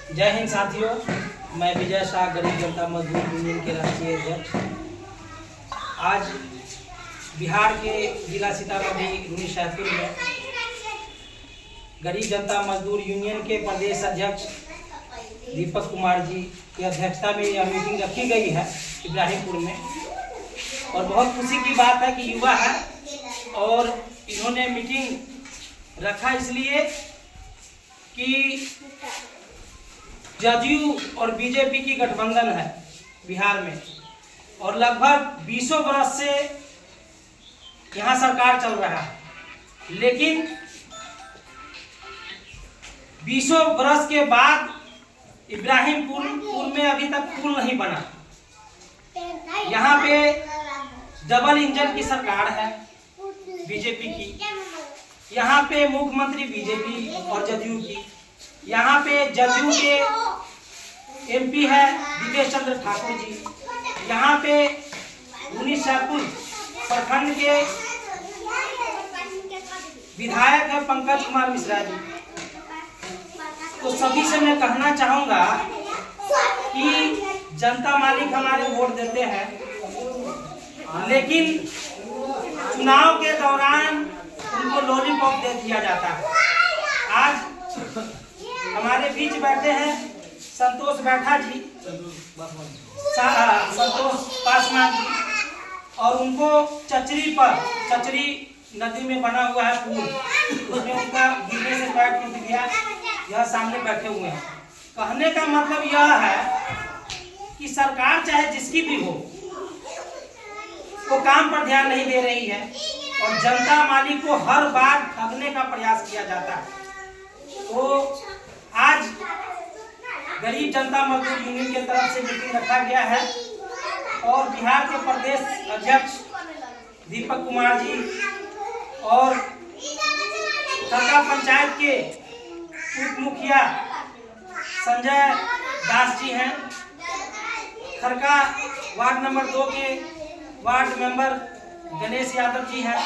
जय हिंद साथियों, मैं विजय शाह, गरीब जनता मजदूर यूनियन के राष्ट्रीय अध्यक्ष। आज बिहार के जिला सीतामढ़ी रूनीसैदपुर में गरीब जनता मजदूर यूनियन के प्रदेश अध्यक्ष दीपक कुमार जी की अध्यक्षता में यह मीटिंग रखी गई है इब्राहिमपुर में। और बहुत खुशी की बात है कि युवा है और इन्होंने मीटिंग रखा इसलिए कि जदयू और बीजेपी की गठबंधन है बिहार में और लगभग 20 वर्ष से यहाँ सरकार चल रहा है, लेकिन 20 वर्ष के बाद इब्राहिमपुर में अभी तक पुल नहीं बना। यहाँ पे डबल इंजन की सरकार है बीजेपी की, यहाँ पे मुख्यमंत्री बीजेपी और जदयू की, यहाँ पे जदयू के एमपी है दिनेश चंद्र ठाकुर जी, यहाँ पे रूनीसैदपुर प्रखंड के विधायक है पंकज कुमार मिश्रा जी। तो सभी से मैं कहना चाहूँगा कि जनता मालिक हमारे वोट देते हैं, लेकिन चुनाव के दौरान उनको लॉलीपॉप दे दिया जाता है। आज हमारे बीच बैठे हैं संतोष बैठा जी, संतोष पासवान जी, और उनको चचरी नदी में बना हुआ है पुल, उसमें उनका गिरने से पैर टूट गया। यह सामने बैठे हुए हैं। कहने का मतलब यह है कि सरकार चाहे जिसकी भी हो, वो काम पर ध्यान नहीं दे रही है और जनता मालिक को हर बार ठगने का प्रयास किया जाता है। तो आज गरीब जनता मजदूर यूनियन की तरफ से मीटिंग रखा गया है और बिहार के प्रदेश अध्यक्ष दीपक कुमार जी और खरका पंचायत के उप मुखिया संजय दास जी हैं, खरका वार्ड नंबर 2 के वार्ड मेंबर गणेश यादव जी हैं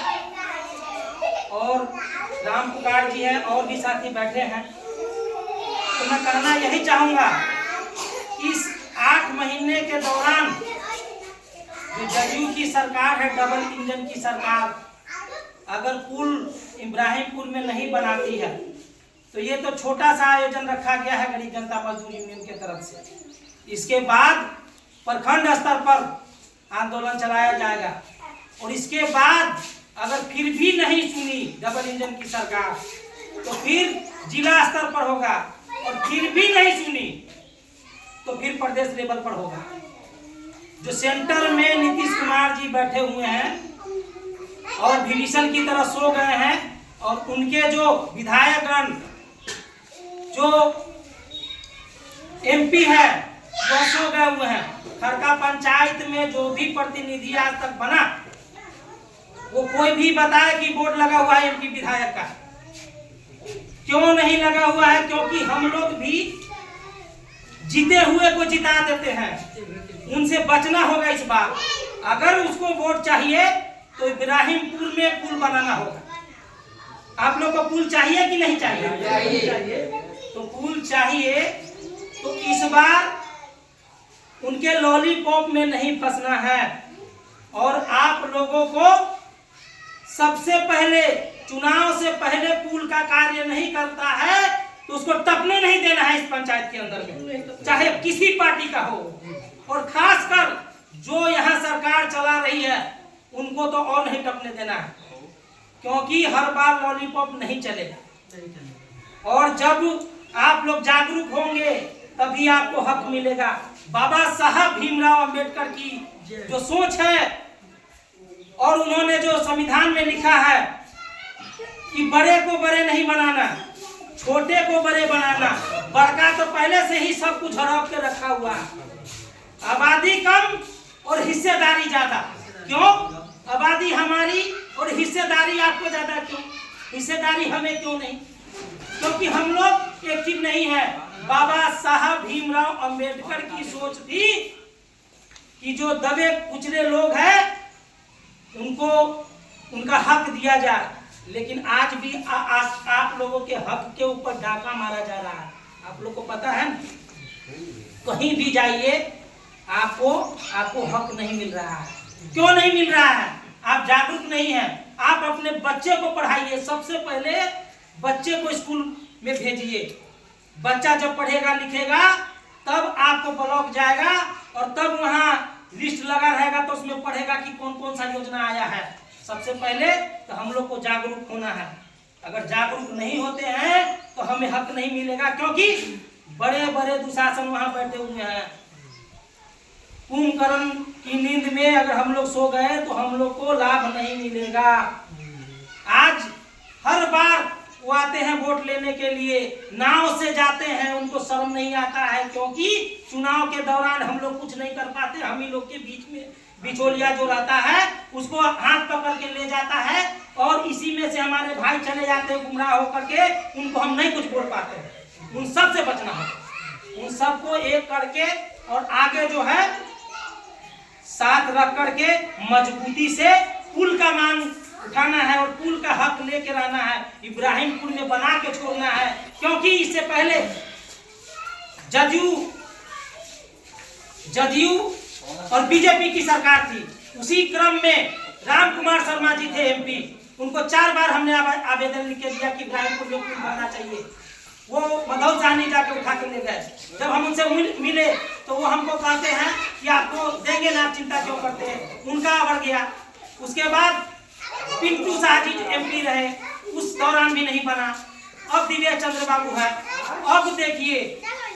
और राम पुकार जी हैं और भी साथी बैठे हैं। तो मैं कहना यही चाहूँगा कि इस 8 महीने के दौरान जो जदयू की सरकार है, डबल इंजन की सरकार, अगर पुल इब्राहिमपुर में नहीं बनाती है तो ये तो छोटा सा आयोजन रखा गया है गरीब जनता मजदूर यूनियन की तरफ से। इसके बाद प्रखंड स्तर पर आंदोलन चलाया जाएगा और इसके बाद अगर फिर भी नहीं सुनी डबल इंजन की सरकार तो फिर जिला स्तर पर होगा और फिर भी नहीं सुनी तो फिर प्रदेश लेवल पर होगा। जो सेंटर में नीतीश कुमार जी बैठे हुए हैं और विभीषण की तरह सो गए हैं और उनके जो विधायकगण, जो एमपी है, वो सो गए हुए हैं। खरका पंचायत में जो भी प्रतिनिधि आज तक बना, वो कोई भी बताए कि बोर्ड लगा हुआ है एमपी विधायक का, क्यों नहीं लगा हुआ है? क्योंकि हम लोग भी जीते हुए को जिता देते हैं, उनसे बचना होगा इस बार। अगर उसको वोट चाहिए तो इब्राहिमपुर में पुल बनाना होगा। आप लोग को पुल चाहिए कि नहीं चाहिए? तो पुल चाहिए तो इस बार उनके लॉलीपॉप में नहीं फंसना है और आप लोगों को सबसे पहले, चुनाव से पहले पुल का कार्य नहीं करता है तो उसको टपने नहीं देना है इस पंचायत के अंदर में, चाहे किसी पार्टी का हो। और खासकर जो यहाँ सरकार चला रही है उनको तो और नहीं टपने देना है, क्योंकि हर बार लॉलीपॉप नहीं चलेगा। और जब आप लोग जागरूक होंगे तभी आपको हक मिलेगा। बाबा साहब भीमराव अंबेडकर की जो सोच है और उन्होंने जो संविधान में लिखा है कि बड़े को बड़े नहीं बनाना, छोटे को बड़े बनाना, बड़का तो पहले से ही सब कुछ हड़प के रखा हुआ है। आबादी कम और हिस्सेदारी ज्यादा। क्यों? आबादी हमारी और हिस्सेदारी आपको ज्यादा क्यों? हिस्सेदारी हमें क्यों नहीं? क्योंकि हम लोग एक चीज नहीं है। बाबा साहब भीमराव अंबेडकर की सोच थी कि जो दबे कुचले लोग हैं उनको उनका हक दिया जाए। लेकिन आज भी आप लोगों के हक के ऊपर डाका मारा जा रहा है। आप लोग को पता है, कहीं भी जाइए आपको हक नहीं मिल रहा है। क्यों नहीं मिल रहा है? आप जागरूक नहीं हैं। आप अपने बच्चे को पढ़ाइए, सबसे पहले बच्चे को स्कूल में भेजिए। बच्चा जब पढ़ेगा लिखेगा तब आपको ब्लॉक जाएगा और तब वहाँ लिस्ट लगा रहेगा तो उसमें पढ़ेगा कि कौन कौन सा योजना आया है। सबसे पहले तो हम लोग को जागरूक होना है। अगर जागरूक नहीं होते हैं तो हमें हक नहीं मिलेगा, क्योंकि बड़े बड़े दुशासन वहाँ बैठे हुए हैं। कुंभकर्ण की नींद में अगर हम लोग सो गए तो हम लोग को लाभ नहीं मिलेगा। आज हर बार वो आते हैं वोट लेने के लिए, नाव से जाते हैं, उनको शर्म नहीं आता है, क्योंकि चुनाव के दौरान हम लोग कुछ नहीं कर पाते। हम ही लोग के बीच में बिचौलिया जो रहता है उसको हाथ पकड़ के ले जाता है और इसी में से हमारे भाई चले जाते हैं गुमराह होकर के, उनको हम नहीं कुछ बोल पाते। उन सब से बचना है, उन सबको एक करके और आगे जो है साथ रख करके मजबूती से पुल का मांग उठाना है और पुल का हक लेके रहना है। इब्राहिमपुर में बना के छोड़ना है, क्योंकि इससे पहले जदयू और बीजेपी की सरकार थी। उसी क्रम में राम कुमार शर्मा जी थे एमपी, उनको 4 बार हमने आवेदन लिख के दिया कि इब्राहिमपुर में पुल बनना चाहिए। वो मधौ साहनी जाके उठा के ले गए। जब हम उनसे मिले तो वो हमको कहते हैं कि आपको देंगे ना, आप चिंता क्यों करते हैं। उनका बढ़ गया। उसके बाद पिंटू शाह जी एमपी रहे, उस दौरान भी नहीं बना। अब दिव्या चंद्र बाबू है। अब देखिए